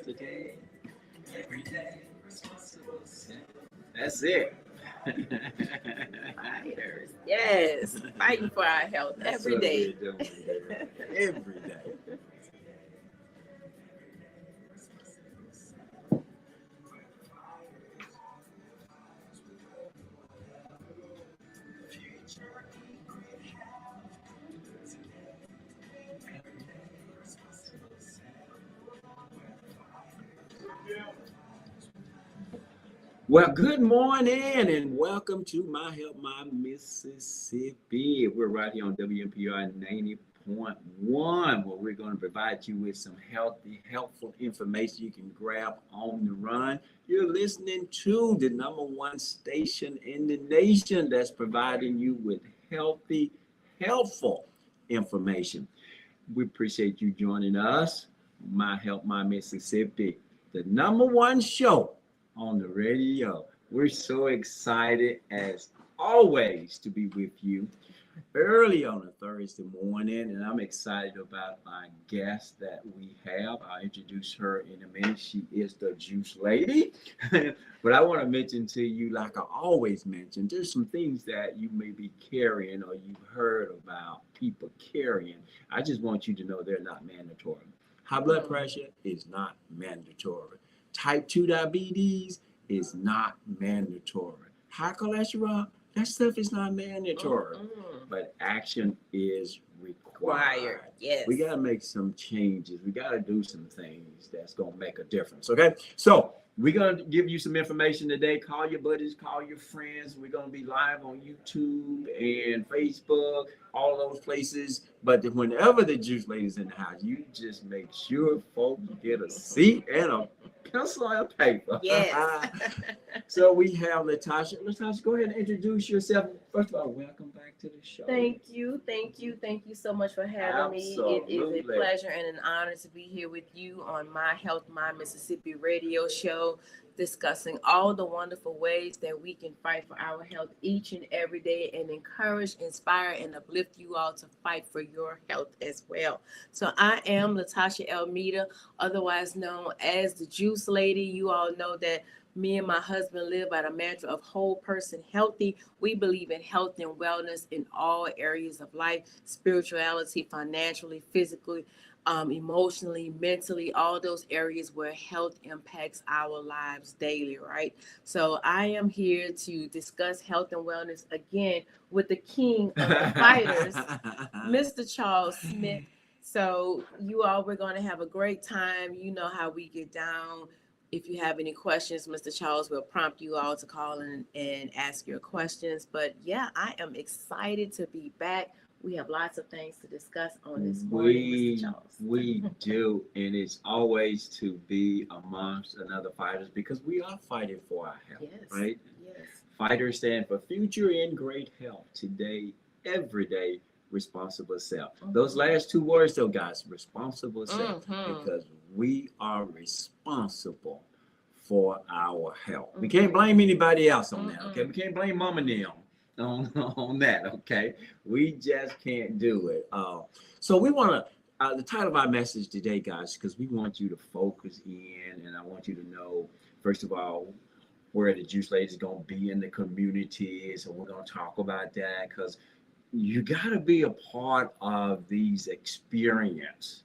yesterday. Every day, responsible self. That's it. Fighters. Yes. Fighting for our health That's every what we're day. doing here. Every day. Well, good morning and welcome to My Help My Mississippi. We're right here on WMPR 90.1, where we're going to provide you with some healthy, helpful information you can grab on the run. You're listening to the number one station in the nation that's providing you with healthy, helpful information. We appreciate you joining us. My Help My Mississippi, the number one show on the radio. We're so excited as always to be with you early on a Thursday morning, and I'm excited about my guest that we have. I'll introduce her in a minute. She is the Juice Lady. But I want to mention to you, like I always mention, there's some things that you may be carrying or you've heard about people carrying. I just want you to know they're not mandatory. High blood pressure is not mandatory. Type 2 diabetes is not mandatory. High cholesterol, that stuff is not mandatory. But action is required. Yes. We got to make some changes. We got to do some things that's going to make a difference. Okay. So we're going to give you some information today. Call your buddies, call your friends. We're going to be live on YouTube and Facebook, all those places. But whenever the Juice Lady's in the house, you just make sure folks get a seat and a pencil and paper. Yes. So we have Latasha. Latasha, go ahead and introduce yourself. First of all, welcome back to the show. Thank you so much for having me. It is a pleasure and an honor to be here with you on My Health My Mississippi radio show, discussing all the wonderful ways that we can fight for our health each and every day and encourage, inspire, and uplift you all to fight for your health as well. So I am Latasha Elmeda, otherwise known as the Juice Lady. You all know that me and my husband live by the mantra of whole person healthy. We believe in health and wellness in all areas of life, spirituality, financially, physically, emotionally, mentally, all those areas where health impacts our lives daily, right? So I am here to discuss health and wellness again with the king of the fighters, Mr. Charles Smith. So you all, we're going to have a great time. You know how we get down. If you have any questions, Mr. Charles will prompt you all to call in and ask your questions. But yeah, I am excited to be back. We have lots of things to discuss on this morning, Mr. Charles. We do, and it's always to be amongst another fighters because we are fighting for our health, right? Yes. Fighters stand for future in great health today, every day, responsible self. Those last two words, though, guys, responsible self, because we are responsible for our health. We can't blame anybody else on that, okay? We can't blame mom and them on that, okay? We just can't do it. So we want to, the title of our message today, guys, because we want you to focus in, and I want you to know, first of all, where the Juice Lady is going to be in the community. So we're going to talk about that because you got to be a part of these experiences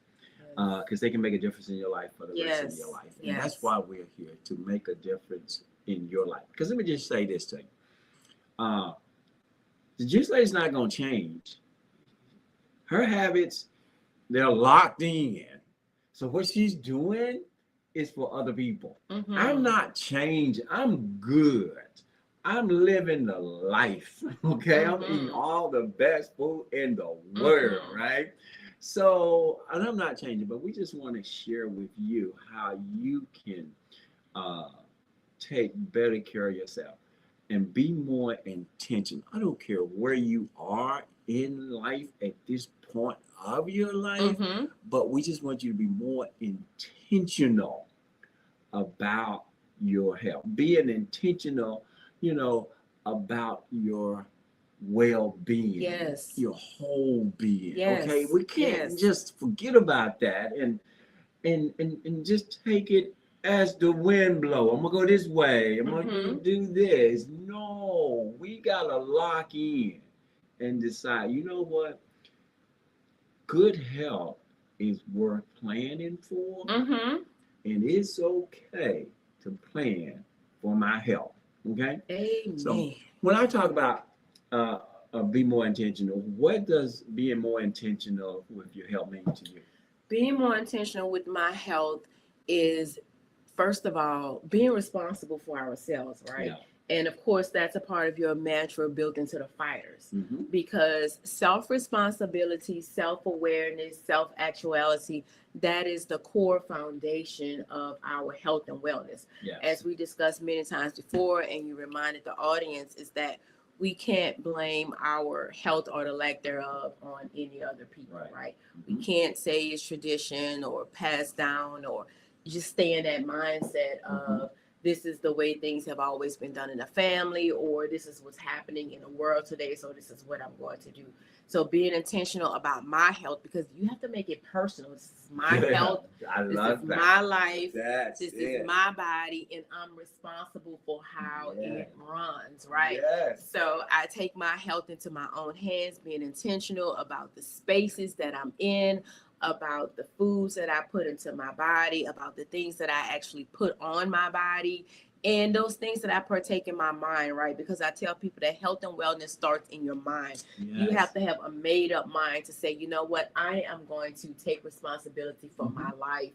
because they can make a difference in your life for the rest of your life. And that's why we're here, to make a difference in your life. Because let me just say this to you. The Juice Lady's not going to change. Her habits, they're locked in. So what she's doing is for other people. I'm not changing. I'm good. I'm living the life, okay? I'm eating all the best food in the world, right? So, and I'm not changing, but we just want to share with you how you can take better care of yourself and be more intentional. I don't care where you are in life at this point of your life, but we just want you to be more intentional about your health. Being intentional, about your well-being, your whole being. Okay, we can't just forget about that. And and just take it as the wind blow. I'm gonna go this way. I'm gonna do this. No, we gotta lock in and decide. You know what? Good health is worth planning for, and it's okay to plan for my health. Okay. Amen. So when I talk about be more intentional, what does being more intentional with your health mean to you? Being more intentional with my health is, first of all, being responsible for ourselves, right? Yeah. And of course, that's a part of your mantra built into the fighters, because self-responsibility, self-awareness, self-actuality, that is the core foundation of our health and wellness. Yes. As we discussed many times before, and you reminded the audience, is that we can't blame our health or the lack thereof on any other people, right? We can't say it's tradition or passed down, or just stay in that mindset of this is the way things have always been done in the family, or this is what's happening in the world today, so this is what I'm going to do. So being intentional about my health, because you have to make it personal. This is my health. This is my life. This is my body, and I'm responsible for how it runs, right? Yes. So I take my health into my own hands, being intentional about the spaces that I'm in, about the foods that I put into my body, about the things that I actually put on my body, and those things that I partake in my mind, right? Because I tell people that health and wellness starts in your mind. Yes. You have to have a made up mind to say, you know what, I am going to take responsibility for my life,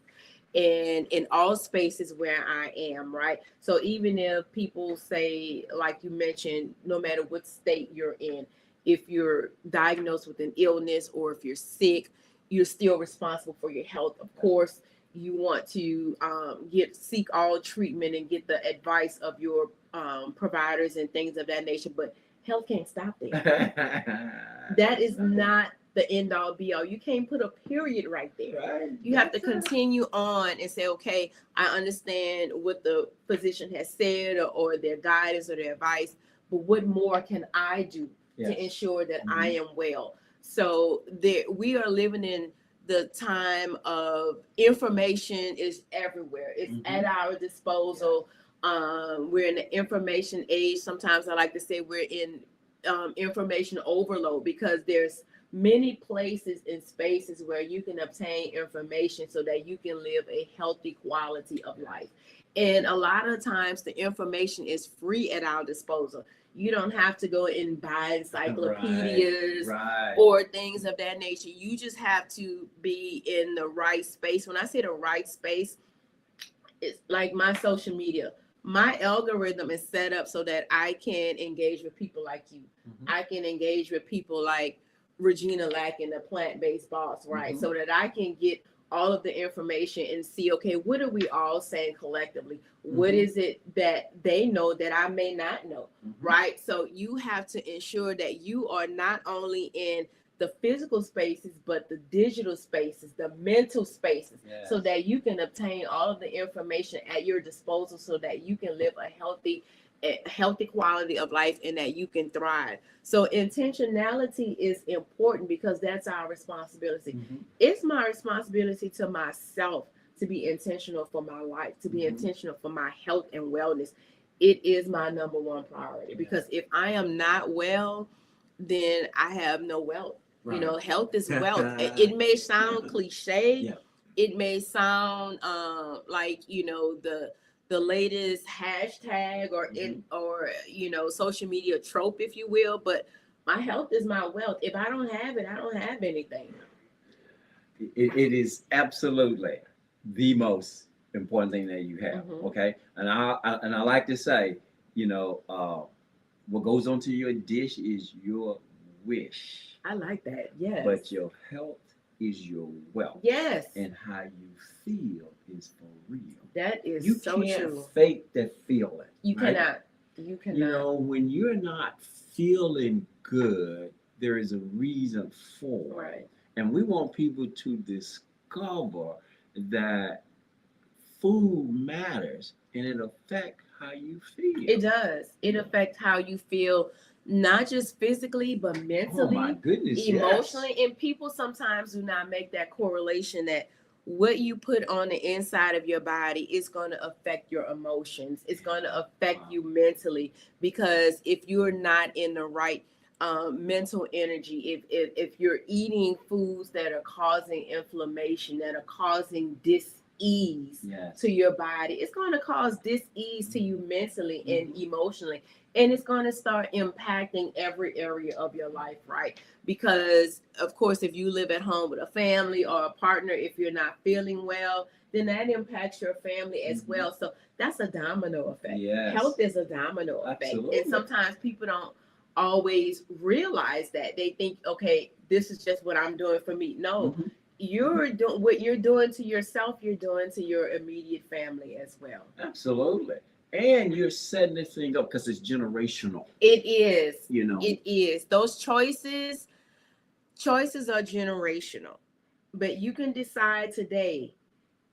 and in all spaces where I am, right? So even if people say, like you mentioned, no matter what state you're in, if you're diagnosed with an illness or if you're sick, you're still responsible for your health. Of course, you want to seek all treatment and get the advice of your providers and things of that nature, but health can't stop there. That is not the end all be all. You can't put a period right there. Right. You have to continue on and say, okay, I understand what the physician has said, or their guidance or their advice, but what more can I do to ensure that I am well? So we are living in the time of information is everywhere. It's at our disposal. We're in the information age. Sometimes I like to say we're in information overload, because there's many places and spaces where you can obtain information so that you can live a healthy quality of life. And a lot of times the information is free at our disposal. You don't have to go and buy encyclopedias or things of that nature. You just have to be in the right space. When I say the right space, it's like my social media. My algorithm is set up so that I can engage with people like you. I can engage with people like Regina Lacken, the plant-based boss, right? So that I can get all of the information and see, okay, what are we all saying collectively? What is it that they know that I may not know, right? So you have to ensure that you are not only in the physical spaces, but the digital spaces, the mental spaces, so that you can obtain all of the information at your disposal so that you can live a healthy quality of life and that you can thrive. So intentionality is important because that's our responsibility. It's my responsibility to myself to be intentional for my life, to be intentional for my health and wellness. It is my number one priority, because if I am not well, then I have no wealth. You know, health is wealth. It may sound cliche. It may sound like, you know, the latest hashtag or social media trope, if you will, but my health is my wealth. If I don't have it, I don't have anything. It is absolutely the most important thing that you have. Okay, and I like to say, you know, what goes onto your dish is your wish. I like that. Yes. But your health is your wealth. Yes. And how you feel is for real. That is so true. You can't fake the feeling. You cannot. You cannot. You know, when you're not feeling good, there is a reason for it. And we want people to discover that food matters and it affects how you feel. It does. It affects how you feel, not just physically, but mentally, oh my goodness, emotionally. And people sometimes do not make that correlation that what you put on the inside of your body is going to affect your emotions. It's going to affect you mentally, because if you're not in the right mental energy, if you're eating foods that are causing inflammation, that are causing dis-ease to your body, it's going to cause dis-ease to you mentally and emotionally. And it's going to start impacting every area of your life, right? Because, of course, if you live at home with a family or a partner, if you're not feeling well, then that impacts your family as well. So that's a domino effect. Health is a domino effect. And sometimes people don't always realize that. They think, okay, this is just what I'm doing for me. No, you're doing what you're doing to yourself, you're doing to your immediate family as well. Absolutely. And you're setting this thing up because it's generational. It is. It is. Those choices are generational. But you can decide today,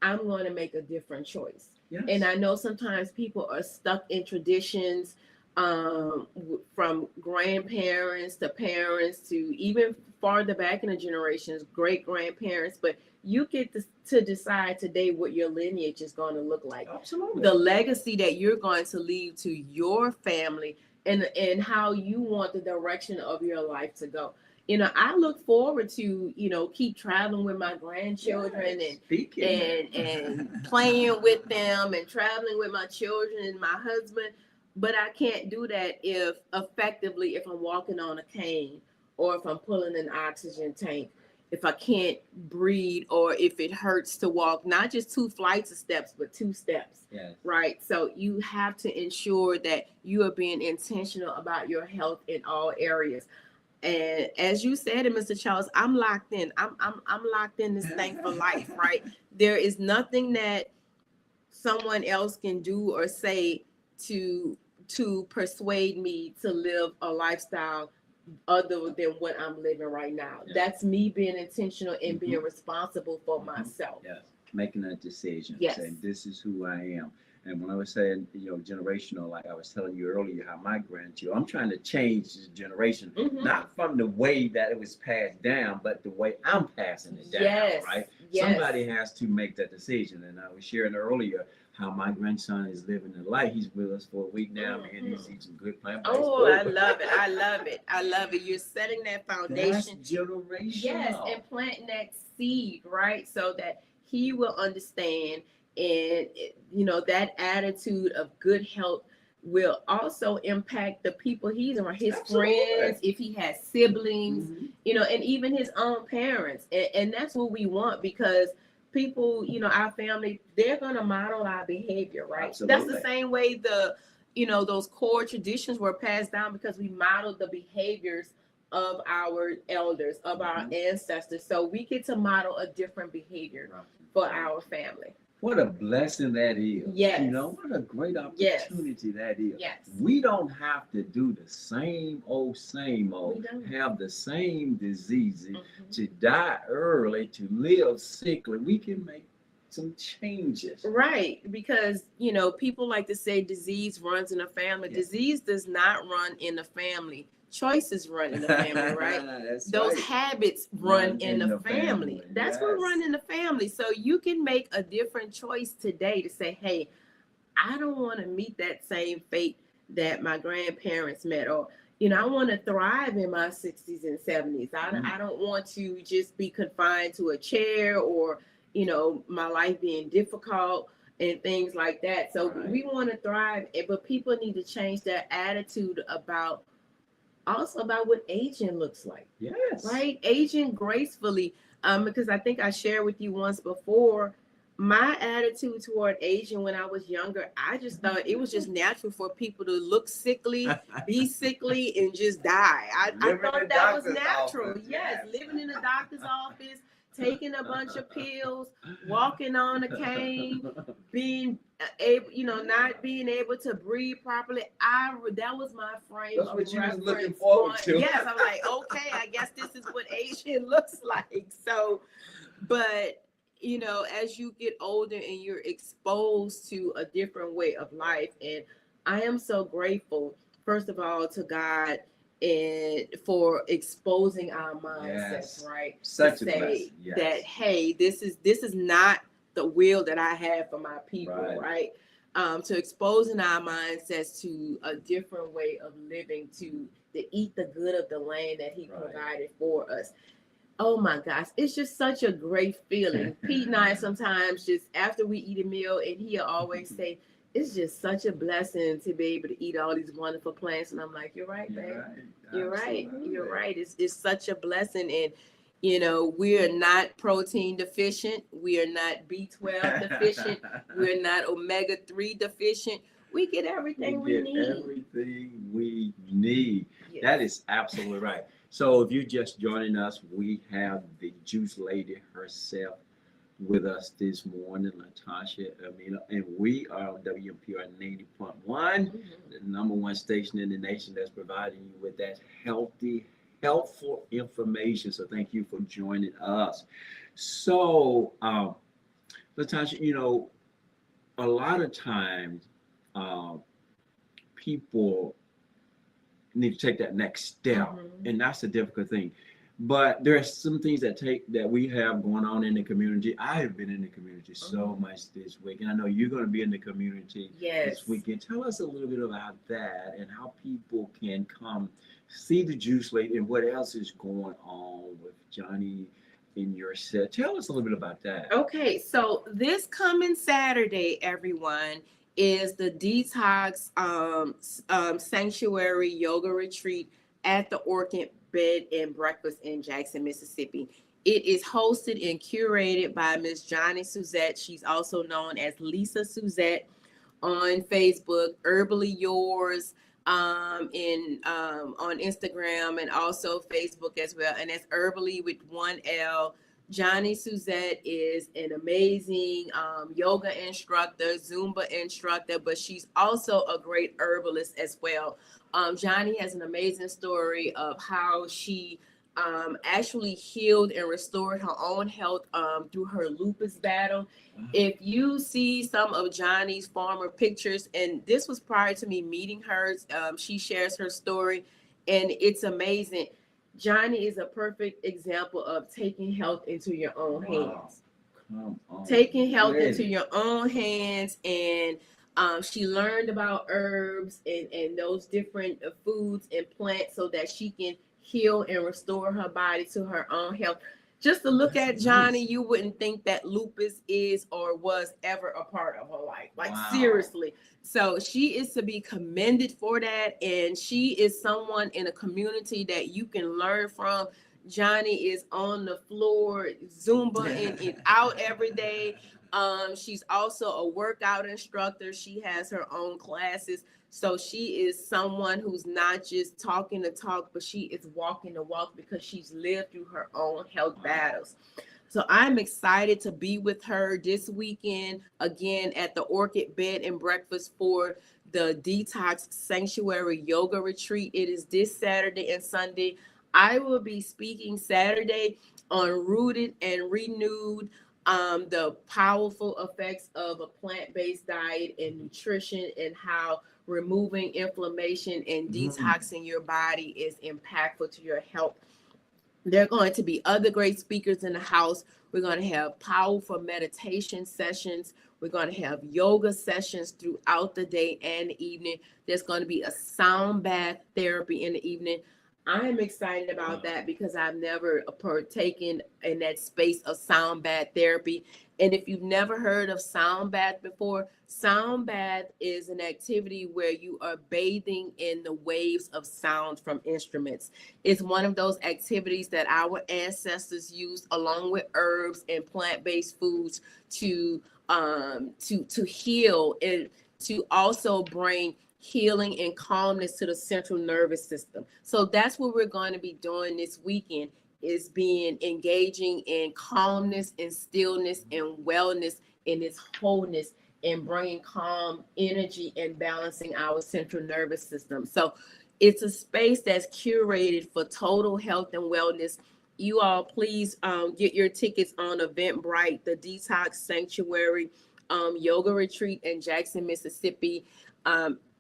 I'm going to make a different choice. Yes. And I know sometimes people are stuck in traditions, from grandparents to parents to even farther back in the generations, great grandparents. But you get to decide today what your lineage is going to look like. Absolutely. The legacy that you're going to leave to your family, and how you want the direction of your life to go. I look forward to, keep traveling with my grandchildren and playing with them and traveling with my children and my husband. But I can't do that if I'm walking on a cane, or if I'm pulling an oxygen tank, if I can't breathe, or if it hurts to walk, not just 2 flights of steps, but 2 steps. Yes. Right. So you have to ensure that you are being intentional about your health in all areas. And as you said, Mr. Charles, I'm locked in. I'm locked in this thing for life, right? There is nothing that someone else can do or say to persuade me to live a lifestyle other than what I'm living right now. Yes. That's me being intentional and being responsible for myself. Yes, making that decision. Yes. Saying this is who I am. And when I was saying, generational, like I was telling you earlier, how my grandchildren, I'm trying to change this generation, not from the way that it was passed down, but the way I'm passing it down, right? Yes. Somebody has to make that decision. And I was sharing earlier how my grandson is living the life. He's with us for a week now, and he's eating good plant-based food. Oh, I love it. I love it. I love it. You're setting that foundation. That's generational. Yes, and planting that seed, right? So that he will understand. And, that attitude of good health will also impact the people he's around, his friends, if he has siblings, and even his own parents. And that's what we want, because people, our family, they're going to model our behavior, right? Absolutely. That's the same way those core traditions were passed down, because we modeled the behaviors of our elders, of our ancestors. So we get to model a different behavior for our family. What a blessing that is. Yes. What a great opportunity that is. Yes. We don't have to do the same old, have the same diseases, to die early, to live sickly. We can make some changes. Right. Because, people like to say disease runs in a family. Yes. Disease does not run in the family. Choices run in the family, right? Those habits run in the family. That's what run in the family. So you can make a different choice today to say, hey, I don't want to meet that same fate that my grandparents met, or, I want to thrive in my 60s and 70s. I don't want to just be confined to a chair, or, my life being difficult and things like that. So we want to thrive, but people need to change their attitude about what aging looks like. Yes. Right? Aging gracefully. Because I think I shared with you once before, my attitude toward aging when I was younger, I just thought it was just natural for people to look sickly, be sickly, and just die. I thought that was natural. Office. Yes, living in the doctor's office, taking a bunch of pills, walking on a cane, being able, not being able to breathe properly. That was my frame of reference. That's what you was looking forward to. Yes, I'm like, okay, I guess this is what aging looks like. So, but as you get older and you're exposed to a different way of life, and I am so grateful, first of all, to God and for exposing our mindsets, right? Such to a blessing. Yes. That, hey, this is not the will that I have for my people, right? To exposing our mindsets to a different way of living, to eat the good of the land that he provided for us. Oh my gosh, it's just such a great feeling. Pete and I sometimes just after we eat a meal, and he'll always say, it's just such a blessing to be able to eat all these wonderful plants. And I'm like, you're right, babe. You're right. You're right. It's such a blessing. And, you know, we are not protein deficient. We are not B12 deficient. We're not omega-3 deficient. We get everything we need. Everything we need. Yes. That is absolutely right. So if you're just joining us, we have the Juice Lady herself with us this morning, Latasha Amina, and we are on WMPR 90.1, the number one station in the nation that's providing you with that healthy, helpful information. So thank you for joining us. So, Latasha, you know, a lot of times people need to take that next step, and that's a difficult thing. But there are some things that we have going on in the community. I have been in the community so much this week, and I know you're going to be in the community this weekend. Tell us a little bit about that and how people can come see the Juice Lady and what else is going on with Johnny in your set. Tell us a little bit about that. Okay, so this coming Saturday, everyone, is the Detox Sanctuary Yoga Retreat at the Orchid Bed and Breakfast in Jackson, Mississippi. It is hosted and curated by Miss Johnny Suzette. She's also known as Lisa Suzette on Facebook, Herbally Yours on Instagram, and also Facebook as well. And that's Herbally with one L. Johnny Suzette is an amazing yoga instructor, Zumba instructor, but she's also a great herbalist as well. Johnny has an amazing story of how she actually healed and restored her own health through her lupus battle. If you see some of Johnny's former pictures, and this was prior to me meeting her, she shares her story, and it's amazing. Johnny is a perfect example of taking health into your own hands. Taking health into your own hands, and she learned about herbs and those different foods and plants so that she can heal and restore her body to her own health. Just to look at Johnny, you wouldn't think that lupus is or was ever a part of her life. Like, seriously. So she is to be commended for that. And she is someone in a community that you can learn from. Johnny is on the floor, Zumba in and out every day. She's also a workout instructor. She has her own classes. So she is someone who's not just talking the talk, but she is walking the walk because she's lived through her own health battles. So I'm excited to be with her this weekend, again, at the Orchid Bed and Breakfast for the Detox Sanctuary Yoga Retreat. It is this Saturday and Sunday. I will be speaking Saturday on Rooted and Renewed, the powerful effects of a plant-based diet and nutrition, and how removing inflammation and detoxing your body is impactful to your health. There are going to be other great speakers in the house. We're going to have powerful meditation sessions. We're going to have yoga sessions throughout the day and the evening. There's going to be a sound bath therapy in the evening. I'm excited about that because I've never partaken in that space of sound bath therapy. And if you've never heard of sound bath before, sound bath is an activity where you are bathing in the waves of sound from instruments. It's one of those activities that our ancestors used along with herbs and plant-based foods to heal and to also bring healing and calmness to the central nervous system. So that's what we're going to be doing this weekend, is engaging in calmness and stillness and wellness in its wholeness, and bringing calm energy and balancing our central nervous system. So it's a space that's curated for total health and wellness. You all please get your tickets on Eventbrite, the Detox Sanctuary Yoga Retreat in Jackson, Mississippi.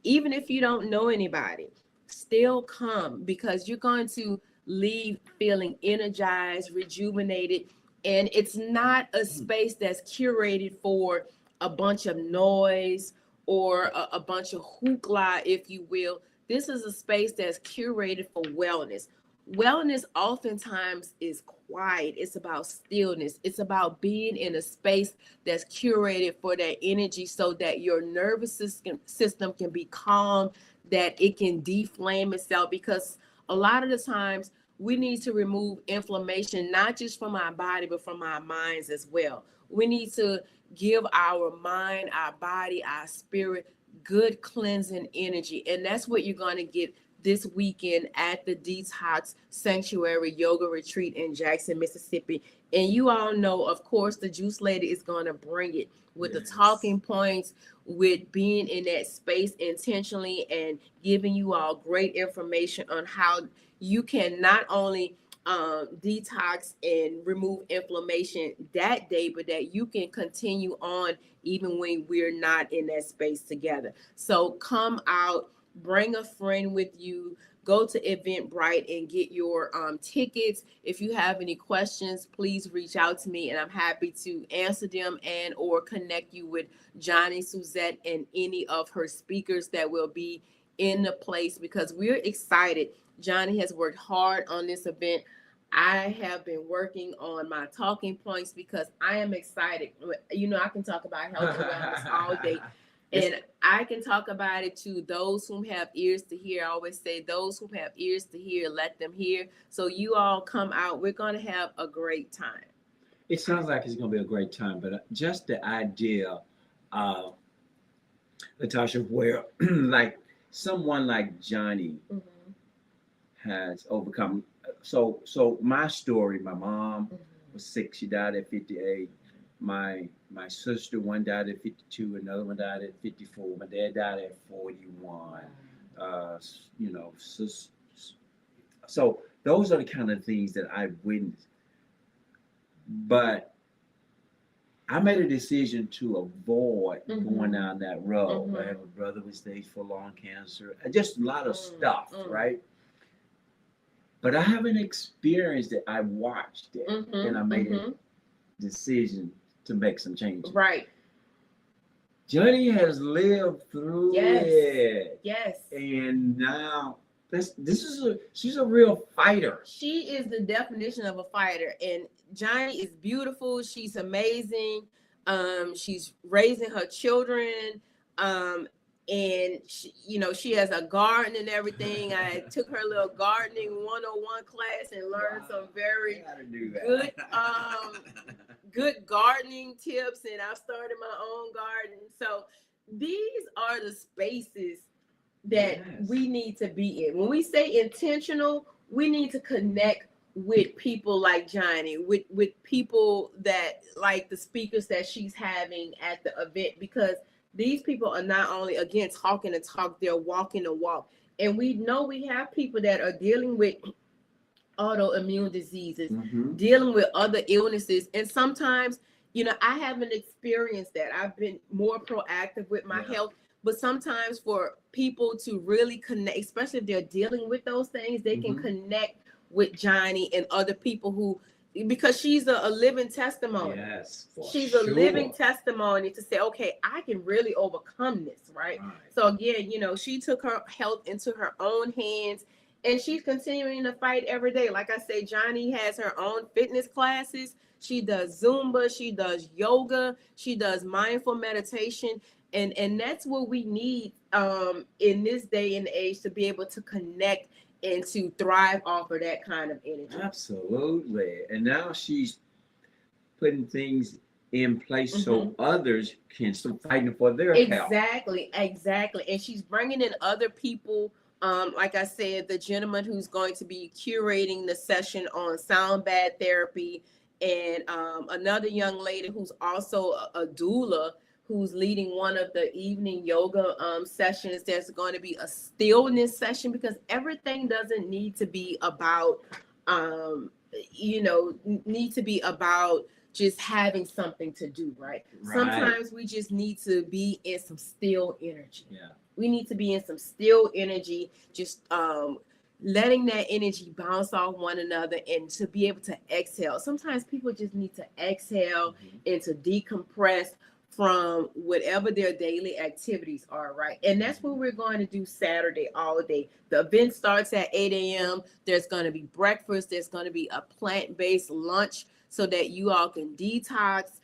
Even if you don't know anybody, still come, because you're going to leave feeling energized, rejuvenated. And it's not a space that's curated for a bunch of noise or a bunch of hoopla, if you will. This is a space that's curated for wellness. Wellness oftentimes is quiet. It's about stillness. It's about being in a space that's curated for that energy, so that your nervous system can be calm, that it can deflame itself. Because a lot of the times we need to remove inflammation, not just from our body, but from our minds as well. We need to give our mind, our body, our spirit good cleansing energy. And that's what you're going to get this weekend at the Detox Sanctuary Yoga Retreat in Jackson, Mississippi. And you all know, of course, the Juice Lady is going to bring it with the talking points, with being in that space intentionally, and giving you all great information on how you can not only detox and remove inflammation that day, but that you can continue on even when we're not in that space together. So come out, bring a friend with you, go to Eventbrite and get your tickets. If you have any questions, please reach out to me, and I'm happy to answer them and or connect you with Johnny Suzette and any of her speakers that will be in the place, because we're excited. Johnny has worked hard on this event. I have been working on my talking points because I am excited. You know, I can talk about health and wellness all day. And I can talk about it to those who have ears to hear. I always say, those who have ears to hear, let them hear. So you all come out. We're going to have a great time. It sounds like it's going to be a great time, but just the idea, Latasha, where like someone like Johnny has overcome. So my story, my mom was sick. She died at 58. My sister, one died at 52, another one died at 54. My dad died at 41. You know, so those are the kind of things that I witnessed. But I made a decision to avoid going down that road. I have a brother with stage 4 lung cancer, just a lot of stuff, right? But I haven't experienced it. I watched it, and I made a decision to make some changes. Right. Johnny has lived through it. Yes. And now she's a real fighter. She is the definition of a fighter. And Johnny is beautiful. She's amazing. She's raising her children. And she, you know, she has a garden and everything. I took her little gardening 101 class and learned some very good good gardening tips, and I've started my own garden. So these are the spaces that we need to be in. When we say intentional, we need to connect with people like Johnny, with people that like the speakers that she's having at the event, because these people are not only, again, talking the talk, they're walking the walk. And we know we have people that are dealing with autoimmune diseases, dealing with other illnesses. And sometimes, you know, I haven't experienced that. I've been more proactive with my health. But sometimes for people to really connect, especially if they're dealing with those things, they can connect with Johnny and other people who, because she's a living testimony. Yes, she's a living testimony to say, okay, I can really overcome this, right? So again, you know, she took her health into her own hands, and she's continuing to fight every day. Like I say, Johnny has her own fitness classes. She does Zumba, she does yoga, she does mindful meditation. And that's what we need in this day and age, to be able to connect and to thrive off of that kind of energy. Absolutely. And now she's putting things in place so others can start fighting for their health. Exactly. And she's bringing in other people. Like I said, the gentleman who's going to be curating the session on sound bath therapy, and another young lady who's also a doula, who's leading one of the evening yoga sessions. There's going to be a stillness session, because everything doesn't need to be about, need to be about just having something to do, right? Sometimes we just need to be in some still energy. Yeah. We need to be in some still energy, just letting that energy bounce off one another and to be able to exhale. Sometimes people just need to exhale and to decompress from whatever their daily activities are, right? And that's what we're going to do Saturday all day. The event starts at 8 a.m. There's going to be breakfast. There's going to be a plant-based lunch so that you all can detox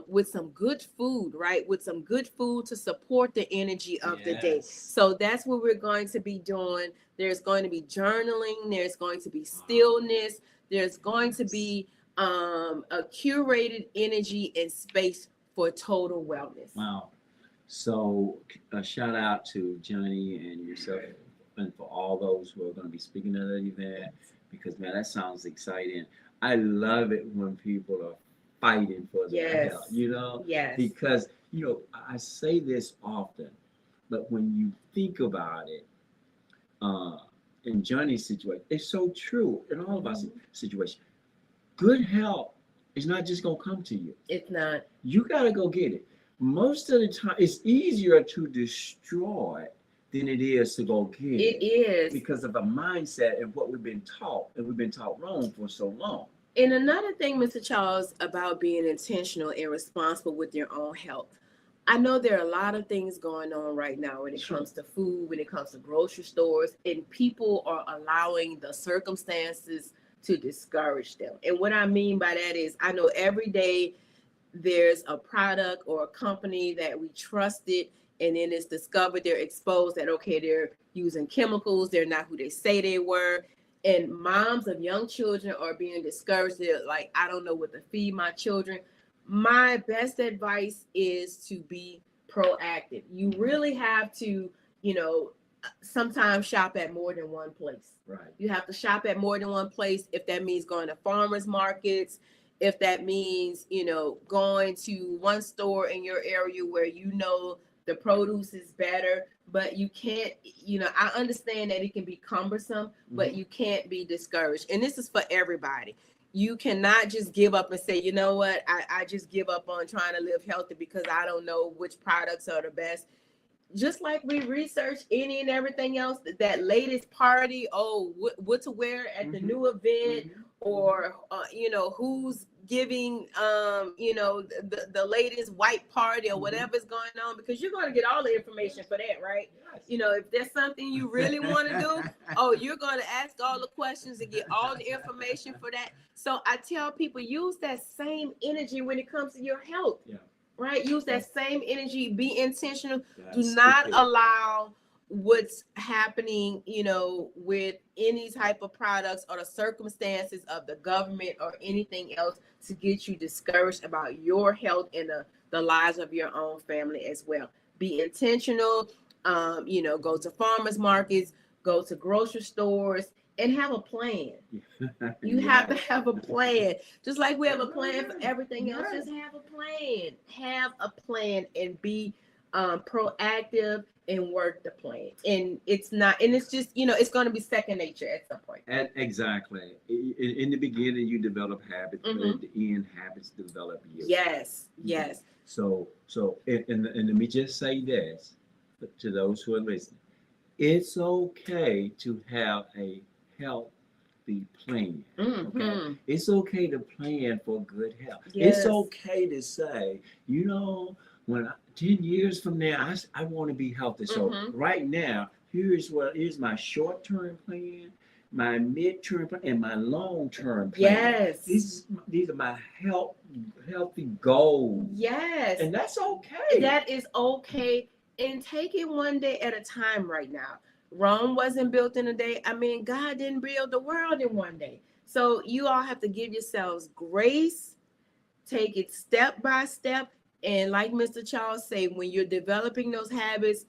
with some good food, right? With some good food to support the energy of the day. So that's what we're going to be doing. There's going to be journaling. There's going to be stillness. There's going to be a curated energy and space for total wellness. Wow. So a shout out to Johnny and yourself and for all those who are going to be speaking at that event, because man, that sounds exciting. I love it when people are fighting for their health, you know? Yes. Because, you know, I say this often, but when you think about it, in Johnny's situation, it's so true in all of our situations. Good health is not just going to come to you. It's not. You got to go get it. Most of the time, it's easier to destroy than it is to go get it. It is. Because of a mindset and what we've been taught, and we've been taught wrong for so long. And another thing, Mr. Charles, about being intentional and responsible with your own health. I know there are a lot of things going on right now when it comes to food, when it comes to grocery stores, and people are allowing the circumstances to discourage them. And what I mean by that is, I know every day there's a product or a company that we trusted, and then it's discovered, they're exposed that, okay, they're using chemicals, they're not who they say they were. And moms of young children are being discouraged. They're like, I don't know what to feed my children. My best advice is to be proactive. You really have to, you know, sometimes shop at more than one place. Right. You have to shop at more than one place. If that means going to farmers markets, if that means, you know, going to one store in your area where you know the produce is better, but you can't, you know, I understand that it can be cumbersome, but you can't be discouraged. And this is for everybody. You cannot just give up and say, you know what, I just give up on trying to live healthy because I don't know which products are the best. Just like we research any and everything else, that latest party, what to wear at the new event, or you know, who's giving you know, the latest white party or whatever's going on, because you're going to get all the information for that, right? You know, if there's something you really want to do, you're going to ask all the questions and get all the information for that. So I tell people, use that same energy when it comes to your health. Right? Use that same energy. Be intentional. Do not allow what's happening, you know, with any type of products or the circumstances of the government or anything else to get you discouraged about your health and the lives of your own family as well. Be intentional. You know, go to farmers markets, go to grocery stores, and have a plan. You have to have a plan. Just like we have a plan for everything else, just have a plan. Have a plan and be proactive and work the plan. And it's not, and it's just, you know, it's going to be second nature at some point. Exactly. In the beginning, you develop habits, but at the end, habits develop you. Yes. So, and let me just say this to those who are listening. It's okay to have a healthy plan. Okay? It's okay to plan for good health. It's okay to say, you know, when 10 years from now, I want to be healthy. So right now, here's my short-term plan, my mid-term plan, and my long-term plan. Yes. These are my healthy goals. Yes. And that's okay. That is okay. And take it one day at a time right now. Rome wasn't built in a day. I mean, God didn't build the world in one day. So you all have to give yourselves grace, take it step by step. And like Mr. Charles said, when you're developing those habits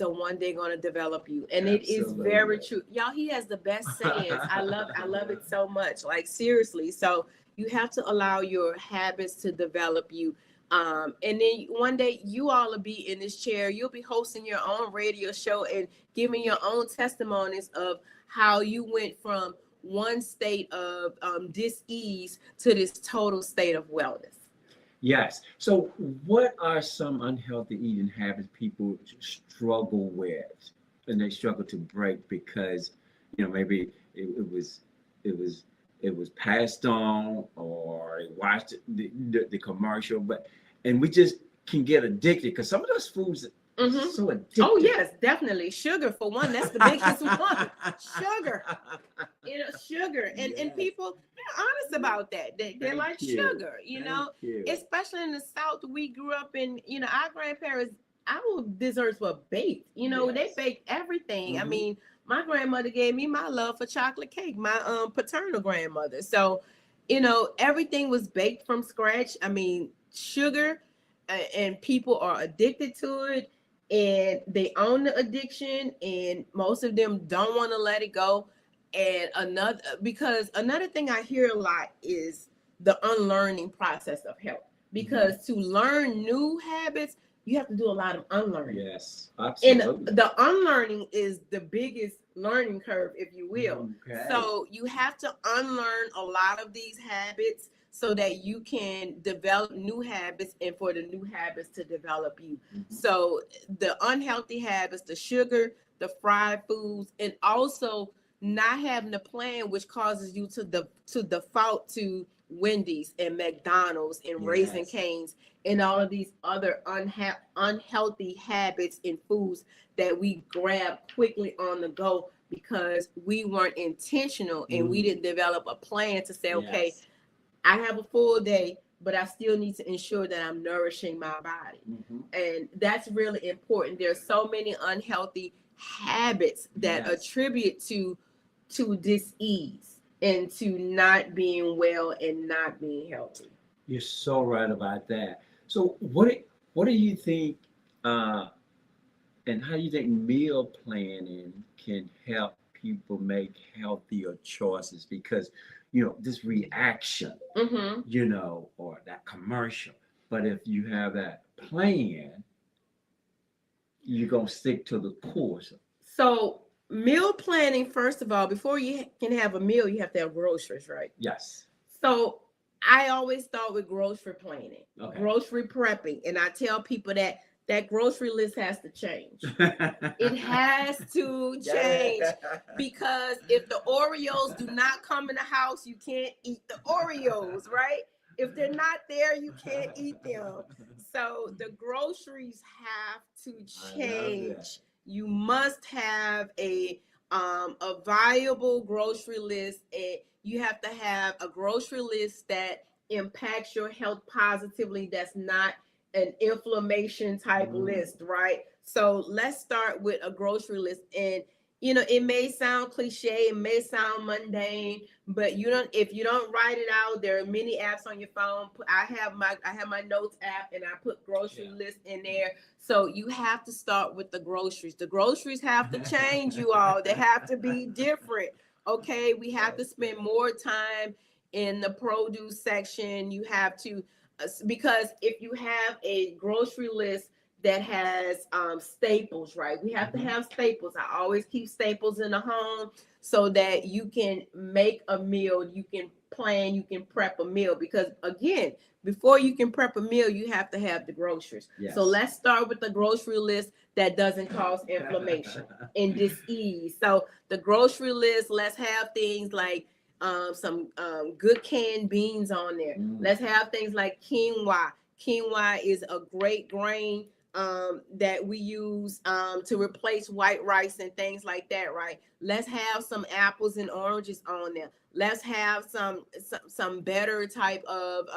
are one day going to develop you. And it is very true. Y'all, he has the best sayings. I love it so much. Like, seriously. So you have to allow your habits to develop you. And then one day you all will be in this chair. You'll be hosting your own radio show and giving your own testimonies of how you went from one state of dis-ease to this total state of wellness. Yes. So what are some unhealthy eating habits people struggle with and they struggle to break because, maybe it was passed on or they watched the commercial, and we just can get addicted because some of those foods are so addictive. Oh yes, definitely. Sugar for one, that's the biggest one. Sugar. Sugar. And people, they're honest about that. They're like sugar, especially in the South. We grew up in, our grandparents, our desserts were baked. They baked everything. I mean, my grandmother gave me my love for chocolate cake, my paternal grandmother. So, everything was baked from scratch. I mean, sugar, and people are addicted to it, and they own the addiction, and most of them don't want to let it go. And another thing I hear a lot is the unlearning process of health, because to learn new habits, you have to do a lot of unlearning. Yes, absolutely. And the unlearning is the biggest learning curve, if you will. Okay. So you have to unlearn a lot of these habits so that you can develop new habits and for the new habits to develop you. So the unhealthy habits, the sugar, the fried foods, and also not having a plan, which causes you to default to Wendy's and McDonald's and Raising Cane's and all of these other unhealthy habits and foods that we grab quickly on the go because we weren't intentional and we didn't develop a plan to say, okay, I have a full day, but I still need to ensure that I'm nourishing my body. And that's really important. There's so many unhealthy habits that attribute to dis-ease and to not being well and not being healthy. You're so right about that. So what do you think, and how do you think meal planning can help people make healthier choices? Because, this reaction, or that commercial. But if you have that plan, you're going to stick to the course. So meal planning, first of all, before you can have a meal, you have to have groceries, right? Yes. So I always start with grocery planning, grocery prepping. And I tell people that grocery list has to change. It has to change because if the Oreos do not come in the house, you can't eat the Oreos, right? If they're not there, you can't eat them. So the groceries have to change. You must have a viable grocery list, and you have to have a grocery list that impacts your health positively. That's not an inflammation type list, right? So let's start with a grocery list. And it may sound cliche, it may sound mundane, but if you don't write it out, there are many apps on your phone. I have my notes app, and I put grocery list in there. So you have to start with the groceries. The groceries have to change, you all. They have to be different. Okay, we have to spend more time in the produce section. You have to, because if you have a grocery list that has staples, right? We have to have staples. I always keep staples in the home so that you can make a meal, you can plan, you can prep a meal. Because again, before you can prep a meal, you have to have the groceries. Yes. So let's start with the grocery list that doesn't cause inflammation and dis-ease. So the grocery list, let's have things like some good canned beans on there. Let's have things like quinoa. Quinoa is a great grain that we use to replace white rice and things like that, right? Let's have some apples and oranges on there. Let's have some better type of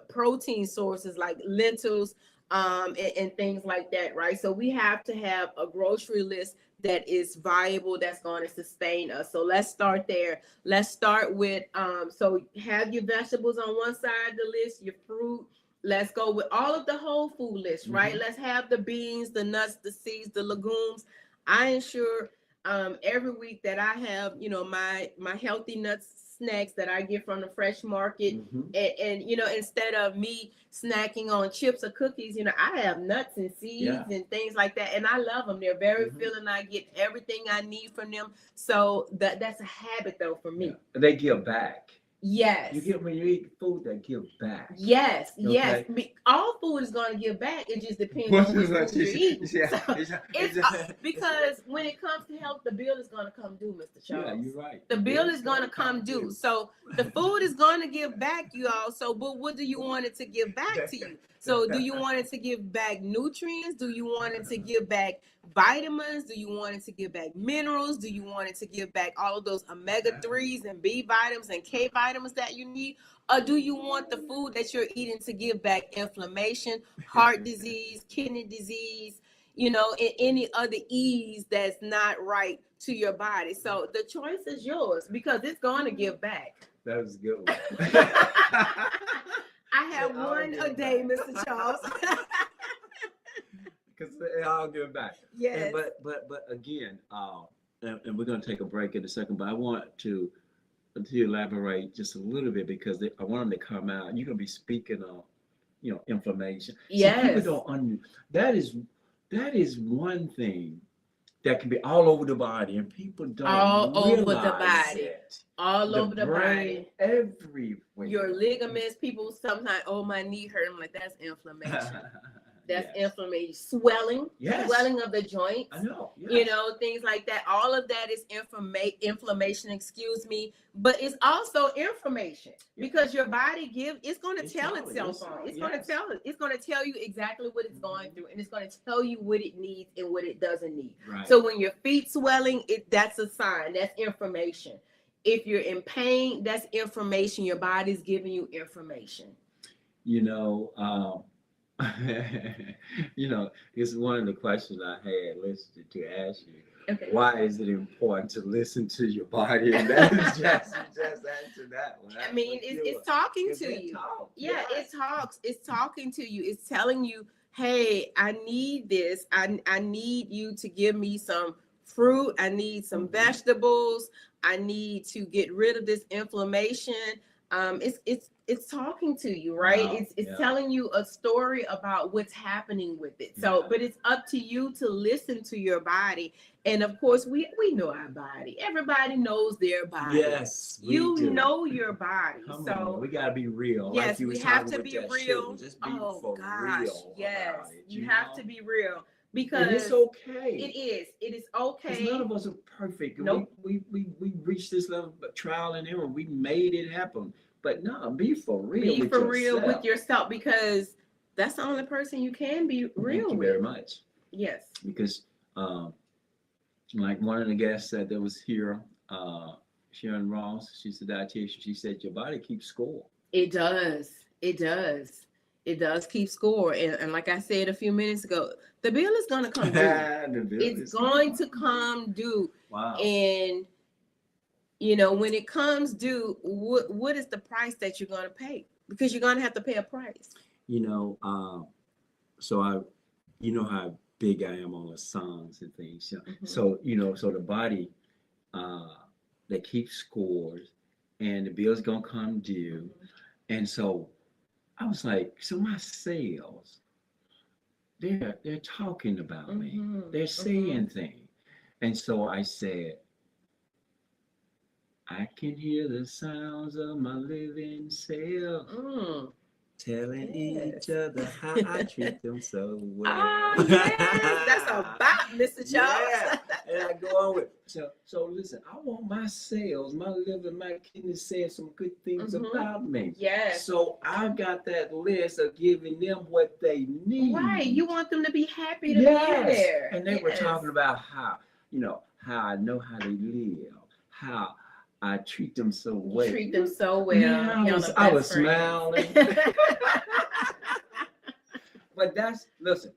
protein sources like lentils and things like that, right? So we have to have a grocery list that is viable, that's going to sustain us. So let's start there. Let's start with so have your vegetables on one side of the list, your fruit. Let's go with all of the whole food list, right? Let's have the beans, the nuts, the seeds, the legumes. I ensure every week that I have, my healthy nuts, snacks that I get from the fresh market. And you know, instead of me snacking on chips or cookies, you know, I have nuts and seeds and things like that. And I love them. They're very filling. I get everything I need from them. So that's a habit though for me. They give back. Yes. You get when you eat food that give back. Yes, yes. All food is going to give back. It just depends on what food you're eating. Because when it comes to health, the bill is going to come due, Mr. Charles. Yeah, you're right. The bill is going to come due. So the food is going to give back, you all. So, but what do you want it to give back to you? So do you want it to give back nutrients? Do you want it to give back vitamins? Do you want it to give back minerals? Do you want it to give back all of those omega-3s and B vitamins and K vitamins that you need? Or do you want the food that you're eating to give back inflammation, heart disease, kidney disease, you know, and any other ease that's not right to your body? So the choice is yours because it's going to give back. That was a good one. I have one a day, Mr. Charles. Because they all give back. Yes. But again, and we're going to take a break in a second, but I want to elaborate just a little bit because I want them to come out. You're going to be speaking on, you know, inflammation. Yes. So people don't that is one thing that can be all over the body, and people don't all over the body. It. All over the body. Everywhere. Your ligaments, people sometimes, oh, my knee hurt. I'm like, that's inflammation. That's inflammation. Swelling. Swelling of the joints. I know. Yes. You know, things like that. All of that is inflammation, excuse me. But it's also information because your body it's going to tell itself on. It's going to tell it. It's going to tell you exactly what it's going through, and it's going to tell you what it needs and what it doesn't need. Right. So when your feet swelling, that's a sign. That's information. If you're in pain, that's information. Your body's giving you information. You know, you know, it's one of the questions I had listed to ask you. Okay. Why is it important to listen to your body? And that is just answer that one. I mean, it's talking to you. It talks. It's talking to you. It's telling you, hey, I need this. I need you to give me some fruit. I need some vegetables. I need to get rid of this inflammation. It's talking to you, right? Wow. It's telling you a story about what's happening with it. So, but it's up to you to listen to your body. And of course, we know our body. Everybody knows their body. Yes, you know your body. Come so on, we gotta be real. Yes, like we have to be real. Just be oh gosh, real. Yes, you have to be real. Because and it's okay. It is okay. Because none of us are perfect. Nope. We reached this level of trial and error. We made it happen. But no, be for real. Be for real with yourself because that's the only person you can be real with. Thank you very much. Yes. Because like one of the guests that was here, Sharon Ross, she's a dietitian. She said your body keeps score. It does. It does. It does keep score. And like I said a few minutes ago, the bill is going to come due. It's going to come due. Wow. And, you know, when it comes due, what is the price that you're going to pay? Because you're going to have to pay a price. You know, so you know how big I am on the songs and things. So, you know, so the body that keeps scores and the bill's going to come due. And so I was like, so my cells, they're talking about me. They're saying things. And so I said, I can hear the sounds of my living cells telling each other how I treat them so well. Oh, yes. That's a bop, Mr. Charles. Yeah. And I go on with so listen, I want my cells, my liver, my kidneys saying some good things about me. Yes. So I got that list of giving them what they need. Right. You want them to be happy to be there. And they were talking about how, you know, how I know how they live, how I treat them so well. Treat them so well. Yeah, I was smiling. But listen,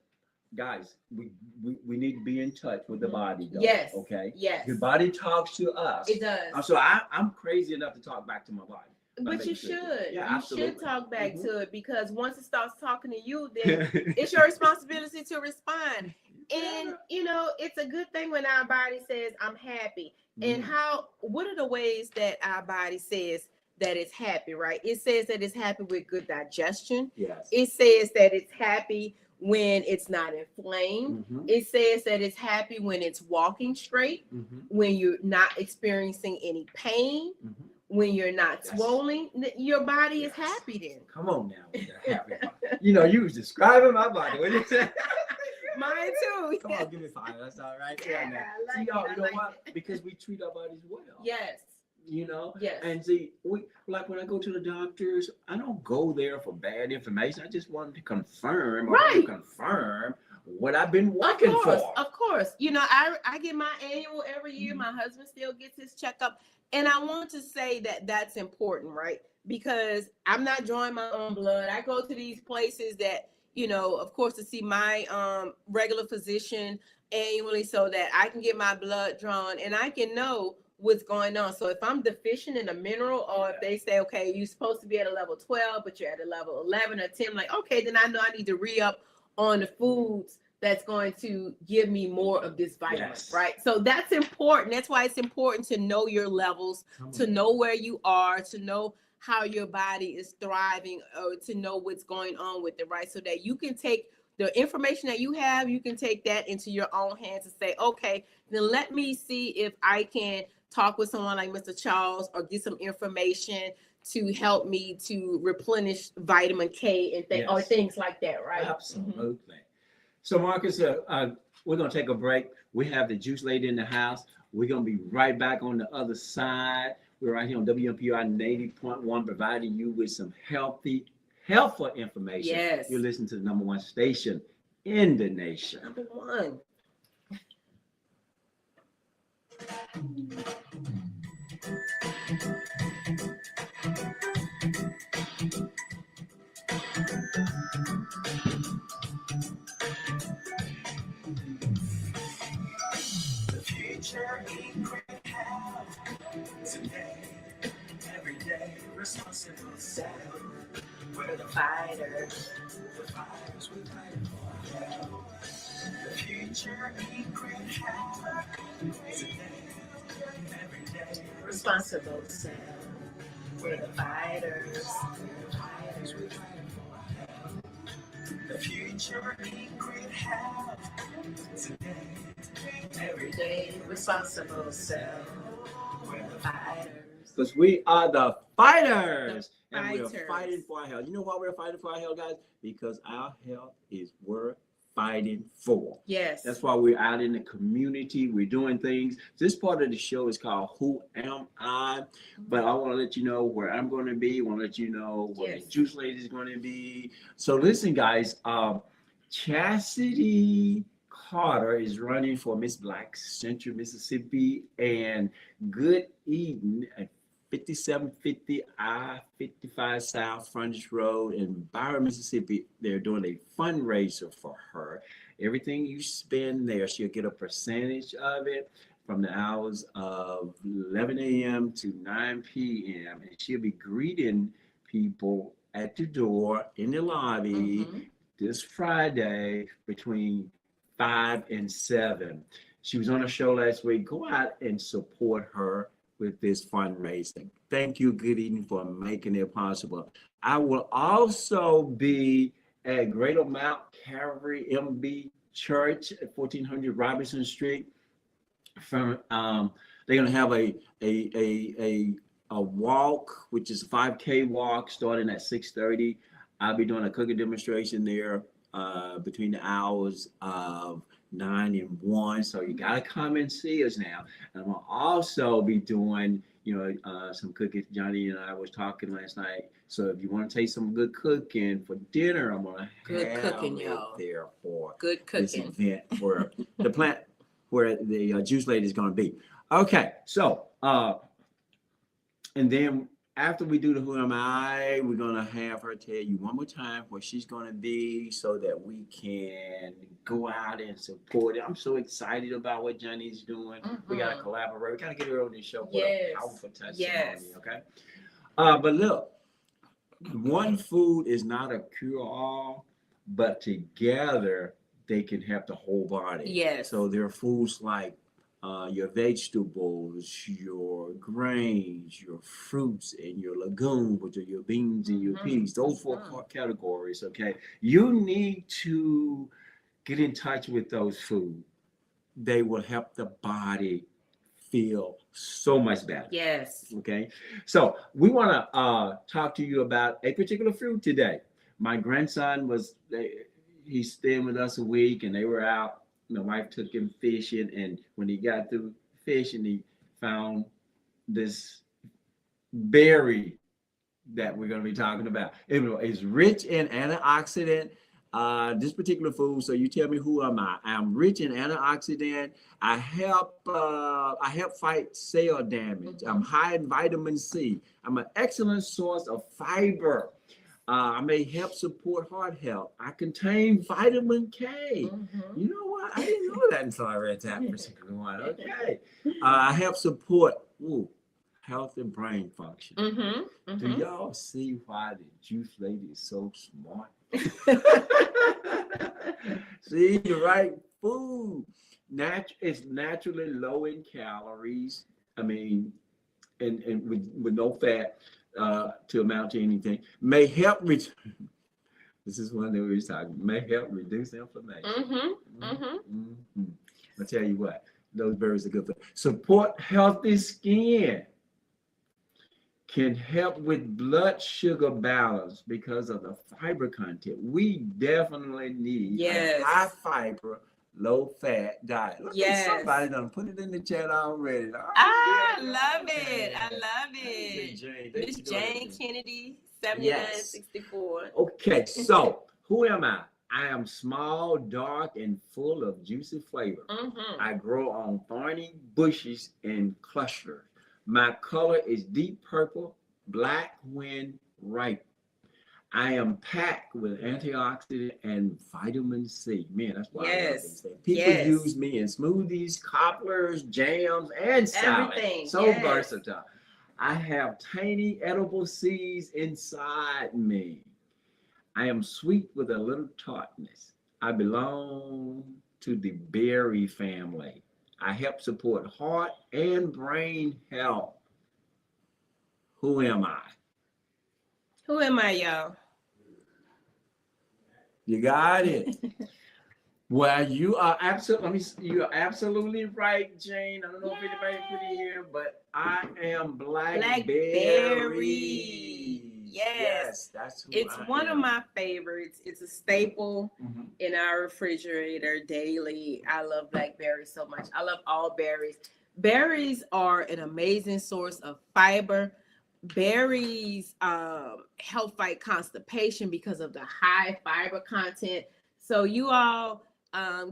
guys, we need to be in touch with the body, though. Yes. Okay? Yes. The body talks to us. It does. So I'm crazy enough to talk back to my body. But you should. Yeah, you absolutely. should talk back to it because once it starts talking to you, then it's your responsibility to respond. And, you know, it's a good thing when our body says, I'm happy. And what are the ways that our body says that it's happy, right? It says that it's happy with good digestion. Yes. It says that it's happy when it's not inflamed. It says that it's happy when it's walking straight, when you're not experiencing any pain, when you're not swollen. Your body is happy then. Come on now with the happy body. You know, you was describing my body. What did you say? Mine too. Come on, give me 5. That's all right. Yeah, see, y'all, you know what? Because we treat our bodies well. Yes. You know? Yes. And see, like when I go to the doctors, I don't go there for bad information. I just wanted to confirm what I've been working for. Of course. You know, I get my annual every year. My husband still gets his checkup. And I want to say that that's important, right? Because I'm not drawing my own blood. I go to these places that, you know, of course, to see my regular physician annually so that I can get my blood drawn and I can know what's going on. So if I'm deficient in a mineral, or if they say, okay, you're supposed to be at a level 12, but you're at a level 11 or 10, like, okay, then I know I need to re-up on the foods that's going to give me more of this vitamin, right? So that's important. That's why it's important to know your levels, to know where you are, to know how your body is thriving, or to know what's going on with it, right? So that you can take the information that you have, you can take that into your own hands and say, okay, then let me see if I can talk with someone like Mr. Charles or get some information to help me to replenish vitamin K and or things like that, right? Absolutely. So Marcus, we're going to take a break. We have the Juice Lady in the house. We're going to be right back on the other side. We're right here on WMPR 90.1, providing you with some helpful information. Yes. You're listening to the #1 station in the nation. #1. The future in great health today, every day, responsible self. We're the fighters we fight for health. The future in great health today, every day, responsible self. We're the fighters we fight for health. The future in great health today, every day, responsible self. We're the fighters. Because we are the fighters. And we're fighting for our health. You know why we're fighting for our health, guys? Because our health is worth fighting for. Yes. That's why we're out in the community. We're doing things. This part of the show is called Who Am I? But I want to let you know where I'm going to be. I want to let you know where the Juice Lady is going to be. So listen, guys. Chastity Carter is running for Miss Black Central Mississippi, and Good Eden at 5750 I-55 South Frontage Road in Byron, Mississippi. They're doing a fundraiser for her. Everything you spend there, she'll get a percentage of it from the hours of 11 a.m. to 9 p.m. And she'll be greeting people at the door in the lobby this Friday between 5 and 7. She was on a show last week. Go out and support her with this fundraising. Thank you, Good Eden, for making it possible. I will also be at Great Oak Mount Calvary MB Church at 1400 Robinson Street. From they're gonna have a walk, which is a 5K walk, starting at 6:30. I'll be doing a cooking demonstration there between the hours of 9 and 1. So you gotta come and see us now. And I'm gonna also be doing, some cooking. Johnny and I was talking last night. So if you want to taste some good cooking for dinner, I'm gonna have it there for this event for the plant where the Juice Lady is gonna be. Okay, so and then after we do the Who Am I, we're going to have her tell you one more time where she's going to be so that we can go out and support it. I'm so excited about what Johnny's doing. We got to collaborate. We got to get her on this show for a powerful testimony, okay? But look, one food is not a cure-all, but together they can help the whole body. Yes. So there are foods like your vegetables, your grains, your fruits, and your legumes, which are your beans and your peas. Those four categories, okay? You need to get in touch with those foods. They will help the body feel so much better. Yes. Okay. So we want to talk to you about a particular fruit today. My grandson he's staying with us a week, and they were out. My wife took him fishing, and when he got through fishing, he found this berry that we're going to be talking about. It's rich in antioxidant. This particular food. So you tell me, who am I? I'm rich in antioxidant. I help fight cell damage. I'm high in vitamin C. I'm an excellent source of fiber. I may help support heart health. I contain vitamin K. You know what? I didn't know that until I read that particular one. Okay. I help support health and brain function. Do y'all see why the juice lady is so smart? See, the right food. It's naturally low in calories. I mean, and with no fat to amount to anything. May help this is one that we were talking. May help reduce inflammation. I'll tell you what, those berries are good for support healthy skin. Can help with blood sugar balance because of the fiber content. We definitely need a high fiber, low fat diet. Look at somebody done put it in the chat already. I love it. I love it. Miss Jane Kennedy, 7964. Okay, so who am I? I am small, dark, and full of juicy flavor. I grow on thorny bushes and clusters. My color is deep purple, black when ripe. I am packed with antioxidant and vitamin C. Man, that's why I love these things. People use me in smoothies, cobblers, jams, and salad. Everything. So versatile. I have tiny edible seeds inside me. I am sweet with a little tartness. I belong to the berry family. I help support heart and brain health. Who am I? Who am I, y'all? You got it. Well, you are absolutely right, Jane. I don't know if anybody put it here, but I am blackberry. Yes, that's who it's one of my favorites. It's a staple in our refrigerator daily. I love blackberries so much. I love all berries. Berries are an amazing source of fiber. Berries help fight constipation because of the high fiber content. So you all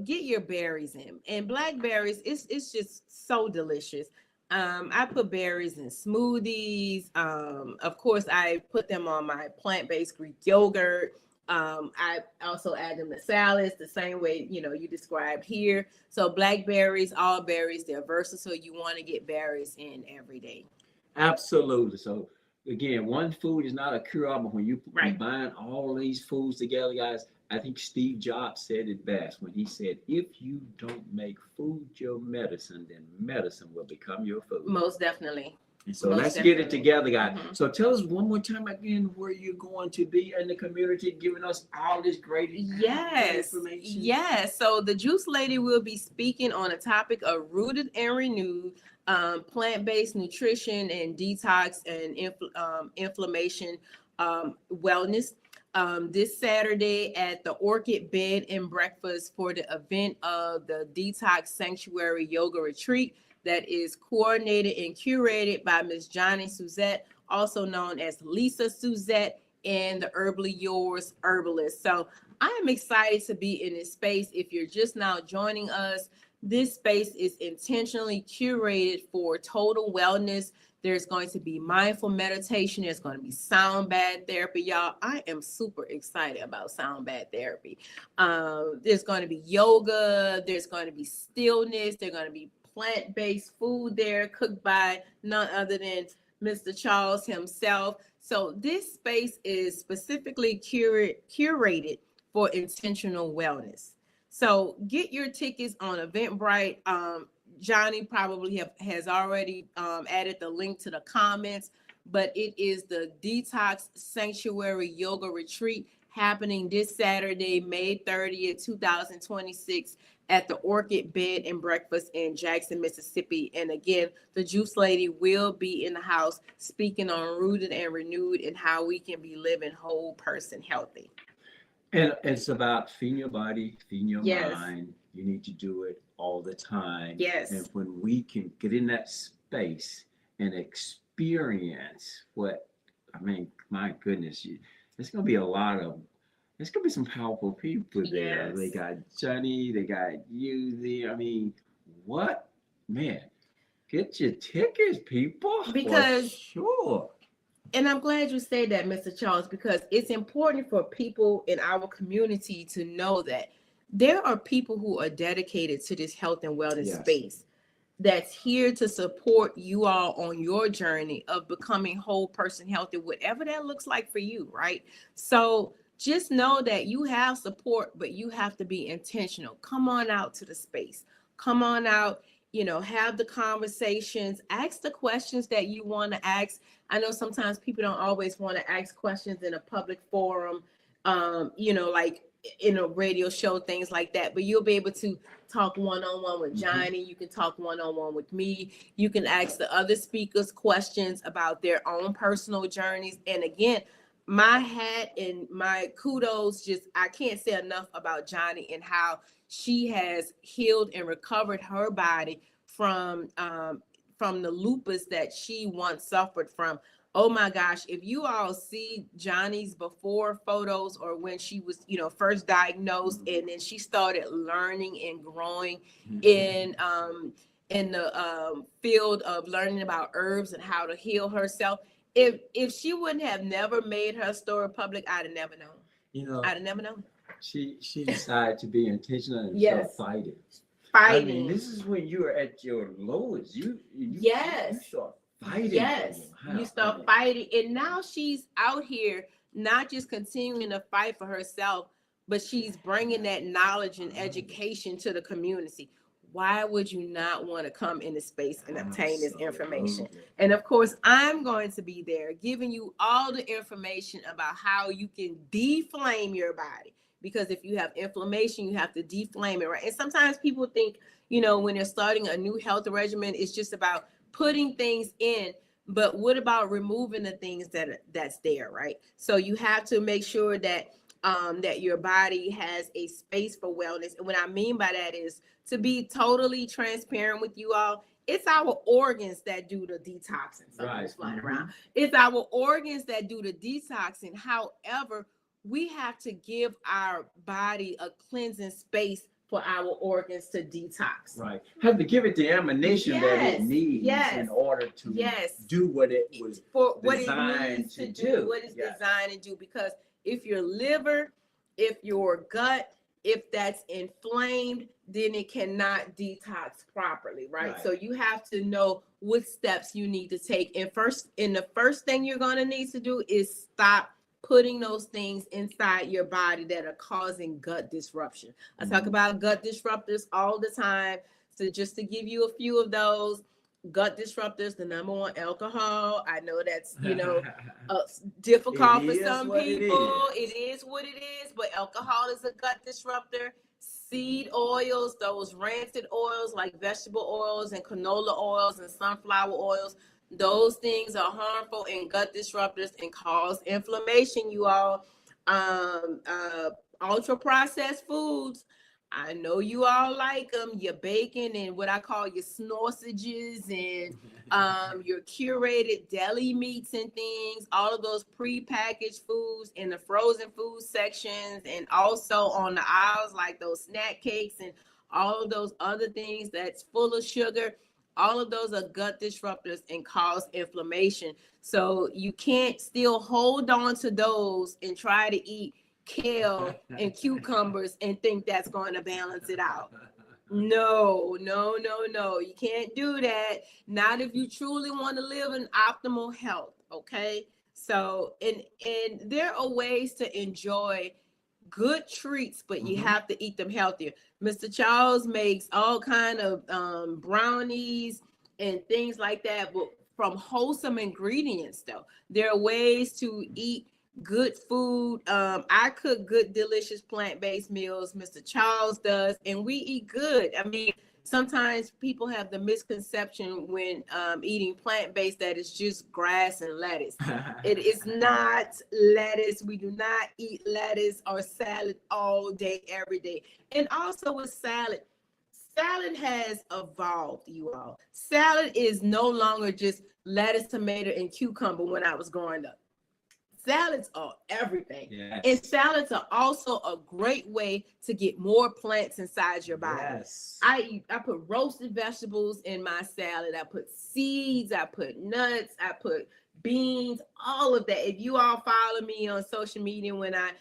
get your berries in. And blackberries, it's just so delicious. I put berries in smoothies. Of course, I put them on my plant-based Greek yogurt. I also add them to salads the same way, you described here. So blackberries, all berries, they're versatile. You want to get berries in every day. Absolutely. So again, one food is not a cure-all, but when you combine all these foods together, guys, I think Steve Jobs said it best when he said, if you don't make food your medicine, then medicine will become your food. Most definitely. And so let's get it together, guys. So tell us one more time again where you're going to be in the community, giving us all this great information. Yes. So the Juice Lady will be speaking on a topic of rooted and renewed plant-based nutrition and detox and inflammation wellness. This Saturday at the Orchid Bed and Breakfast for the event of the Detox Sanctuary Yoga Retreat that is coordinated and curated by Ms. Johnny Suzette, also known as Lisa Suzette, and the Herbally Yours Herbalist. So I am excited to be in this space. If you're just now joining us, this space is intentionally curated for total wellness. There's going to be mindful meditation. There's going to be sound bath therapy, y'all. I am super excited about sound bath therapy. There's going to be yoga. There's going to be stillness. There's going to be plant-based food there, cooked by none other than Mr. Charles himself. So this space is specifically curated for intentional wellness. So get your tickets on Eventbrite. Johnny probably has already added the link to the comments, but it is the Detox Sanctuary Yoga Retreat happening this Saturday, May 30th, 2026 at the Orchid Bed and Breakfast in Jackson, Mississippi. And again, the Juice Lady will be in the house speaking on Rooted and Renewed and how we can be living whole person healthy. And it's about feeding your body, feeding your mind. You need to do it all the time. Yes. And when we can get in that space and experience my goodness, there's going to be there's going to be some powerful people there. Yes. They got Johnny, they got you. What? Man, get your tickets, people. Because, sure. And I'm glad you said that, Mr. Charles, because it's important for people in our community to know that there are people who are dedicated to this health and wellness space that's here to support you all on your journey of becoming whole person healthy, whatever that looks like for you, right? So just know that you have support, but you have to be intentional. Come on out to the space. Come on out, have the conversations, ask the questions that you want to ask. I know sometimes people don't always want to ask questions in a public forum, like in a radio show, things like that, but you'll be able to talk one-on-one with Johnny. You can talk one-on-one with me. You can ask the other speakers questions about their own personal journeys. And again, my hat and my kudos, I can't say enough about Johnny and how she has healed and recovered her body from the lupus that she once suffered from. Oh my gosh, if you all see Johnny's before photos or when she was, first diagnosed, and then she started learning and growing in the field of learning about herbs and how to heal herself. If she wouldn't have never made her story public, I'd have never known. I'd have never known. She decided to be intentional and start fighting. I mean, this is when you're at your lowest. You start fighting. Yes, you start fighting. And now she's out here not just continuing to fight for herself, but she's bringing that knowledge and education to the community. Why would you not want to come into space and obtain this information? And of course, I'm going to be there giving you all the information about how you can deflame your body. Because if you have inflammation, you have to deflame it, right? And sometimes people think, when they're starting a new health regimen, it's just about putting things in. But what about removing the things that's there, right? So you have to make sure that that your body has a space for wellness. And what I mean by that is, to be totally transparent with you all, it's our organs that do the detoxing. Something's flying around. It's our organs that do the detoxing. However, we have to give our body a cleansing space for our organs to detox. Right. Have to give it the ammunition that it needs in order to do what it was designed to do. What it's designed to do. Because if your liver, if your gut, if that's inflamed, then it cannot detox properly, right? So you have to know what steps you need to take. And the first thing you're going to need to do is stop putting those things inside your body that are causing gut disruption. I talk about gut disruptors all the time. So just to give you a few of those gut disruptors, the number one, alcohol. I know that's, difficult for some people. It is what it is, but alcohol is a gut disruptor. Seed oils, those rancid oils like vegetable oils and canola oils and sunflower oils, those things are harmful and gut disruptors and cause inflammation, you all. Ultra processed foods, I know you all like them, your bacon and what I call your sausages and your curated deli meats and things, all of those prepackaged foods in the frozen food sections, and also on the aisles like those snack cakes and all of those other things that's full of sugar. All of those are gut disruptors and cause inflammation. So you can't still hold on to those and try to eat kale and cucumbers and think that's going to balance it out. No. You can't do that. Not if you truly want to live in optimal health, okay? So, and there are ways to enjoy good treats, but you have to eat them healthier. Mr. Charles makes all kind of brownies and things like that, but from wholesome ingredients though. There are ways to eat good food. I cook good, delicious plant-based meals. Mr. Charles does, and we eat good. I mean, sometimes people have the misconception when eating plant-based that it's just grass and lettuce. It is not lettuce. We do not eat lettuce or salad all day, every day. And also with salad has evolved, you all. Salad is no longer just lettuce, tomato, and cucumber when I was growing up. Salads are everything. Yes. And salads are also a great way to get more plants inside your body. Yes. I put roasted vegetables in my salad. I put seeds, I put nuts, I put beans, all of that. If you all follow me on social media, when I,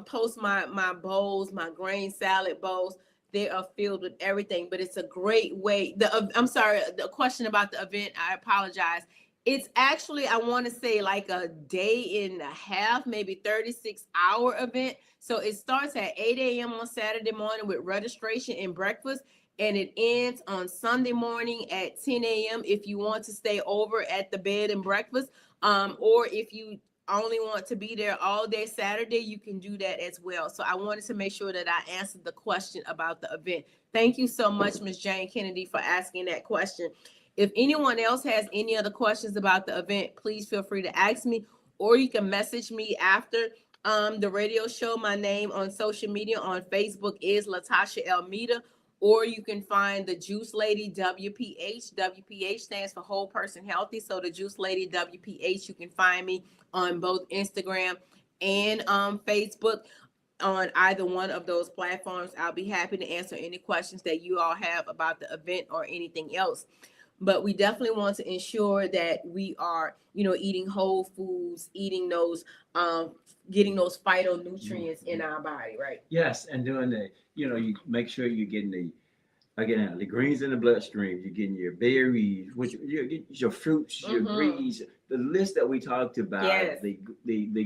post my bowls, my grain salad bowls, they are filled with everything. But it's a great way. The question about the event, I apologize. It's actually, I want to say like a day and a half, maybe 36-hour event. So it starts at 8 a.m. on Saturday morning with registration and breakfast, and it ends on Sunday morning at 10 a.m. if you want to stay over at the bed and breakfast, or if you only want to be there all day Saturday, you can do that as well. So I wanted to make sure that I answered the question about the event. Thank you so much, Ms. Jane Kennedy, for asking that question. If anyone else has any other questions about the event, please feel free to ask me, or you can message me after the radio show. My name on social media on Facebook is Latasha Elmita, or you can find the Juice Lady WPH. WPH stands for Whole Person Healthy. So the Juice Lady WPH, you can find me on both Instagram and Facebook. On either one of those platforms, I'll be happy to answer any questions that you all have about the event or anything else. But we definitely want to ensure that we are, eating whole foods, eating those, getting those phytonutrients in our body, right? Yes, and doing you make sure you're getting the greens in the bloodstream. You're getting your berries, your fruits, your greens. The list that we talked about, yes. the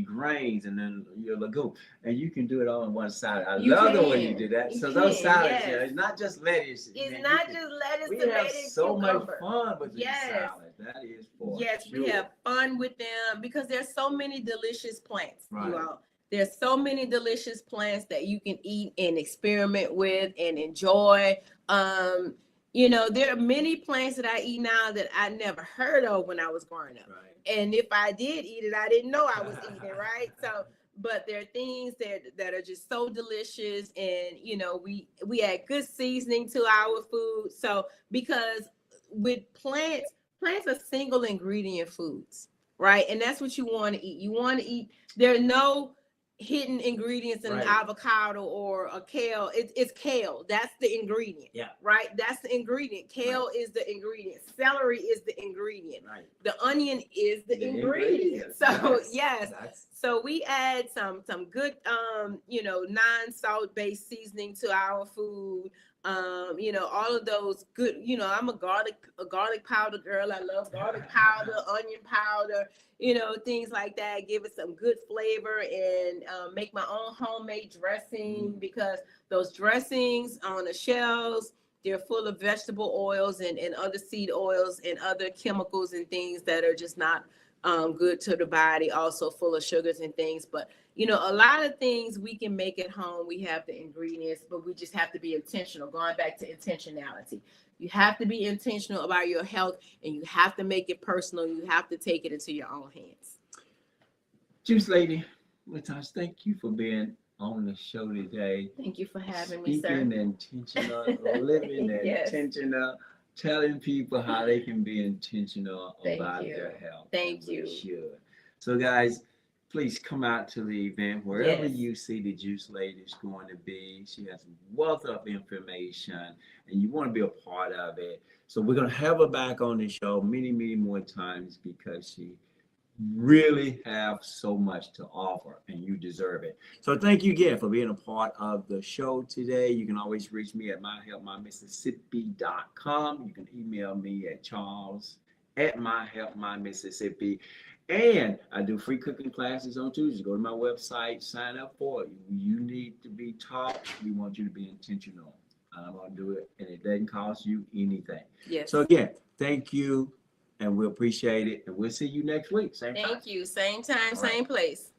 grains, and then your legume, and you can do it all on one side. I love the way you do that. So those salads, yes. It's not just lettuce. It's not just lettuce. We have so much fun with these salads. That is for sure. We have fun with them because there's so many delicious plants, you all. There's so many delicious plants that you can eat and experiment with and enjoy. There are many plants that I eat now that I never heard of when I was growing up. Right. And if I did eat it, I didn't know I was eating it, right? So, but there are things that are just so delicious, and we add good seasoning to our food. So because with plants are single ingredient foods, right? And that's what you want to eat. You want to eat. There are no hidden ingredients in an avocado or a kale. It's kale. That's the ingredient. Yeah. Right. That's the ingredient. Kale is the ingredient. Celery is the ingredient. Right. The onion is the ingredient. So yes. So we add some good non-salt based seasoning to our food. All of those good. I'm a garlic powder girl. I love garlic powder, onion powder. Things like that, give it some good flavor, and make my own homemade dressing, because those dressings on the shelves, they're full of vegetable oils and other seed oils and other chemicals and things that are just not good to the body, also full of sugars and things. But, a lot of things we can make at home. We have the ingredients, but we just have to be intentional, going back to intentionality. You have to be intentional about your health, and you have to make it personal. You have to take it into your own hands. Juice Lady, Latasha, thank you for being on the show today. Thank you for having me, sir. Speaking intentional, living yes. intentional, telling people how they can be intentional about their health. Thank you. Sure. So, guys, please come out to the event wherever you see the Juice Lady is going to be. She has a wealth of information, and you want to be a part of it. So we're going to have her back on the show many, many more times, because she really have so much to offer, and you deserve it. So thank you again for being a part of the show today. You can always reach me at myhealthmymississippi.com. You can email me at charles@ at My Help My Mississippi. And I do free cooking classes on Tuesdays. Go to my website, sign up for it. You need to be taught. We want you to be intentional. And I'm going to do it, and it doesn't cost you anything. Yes. So again, thank you, and we appreciate it. And we'll see you next week. Same time. Thank you. Same time, same place.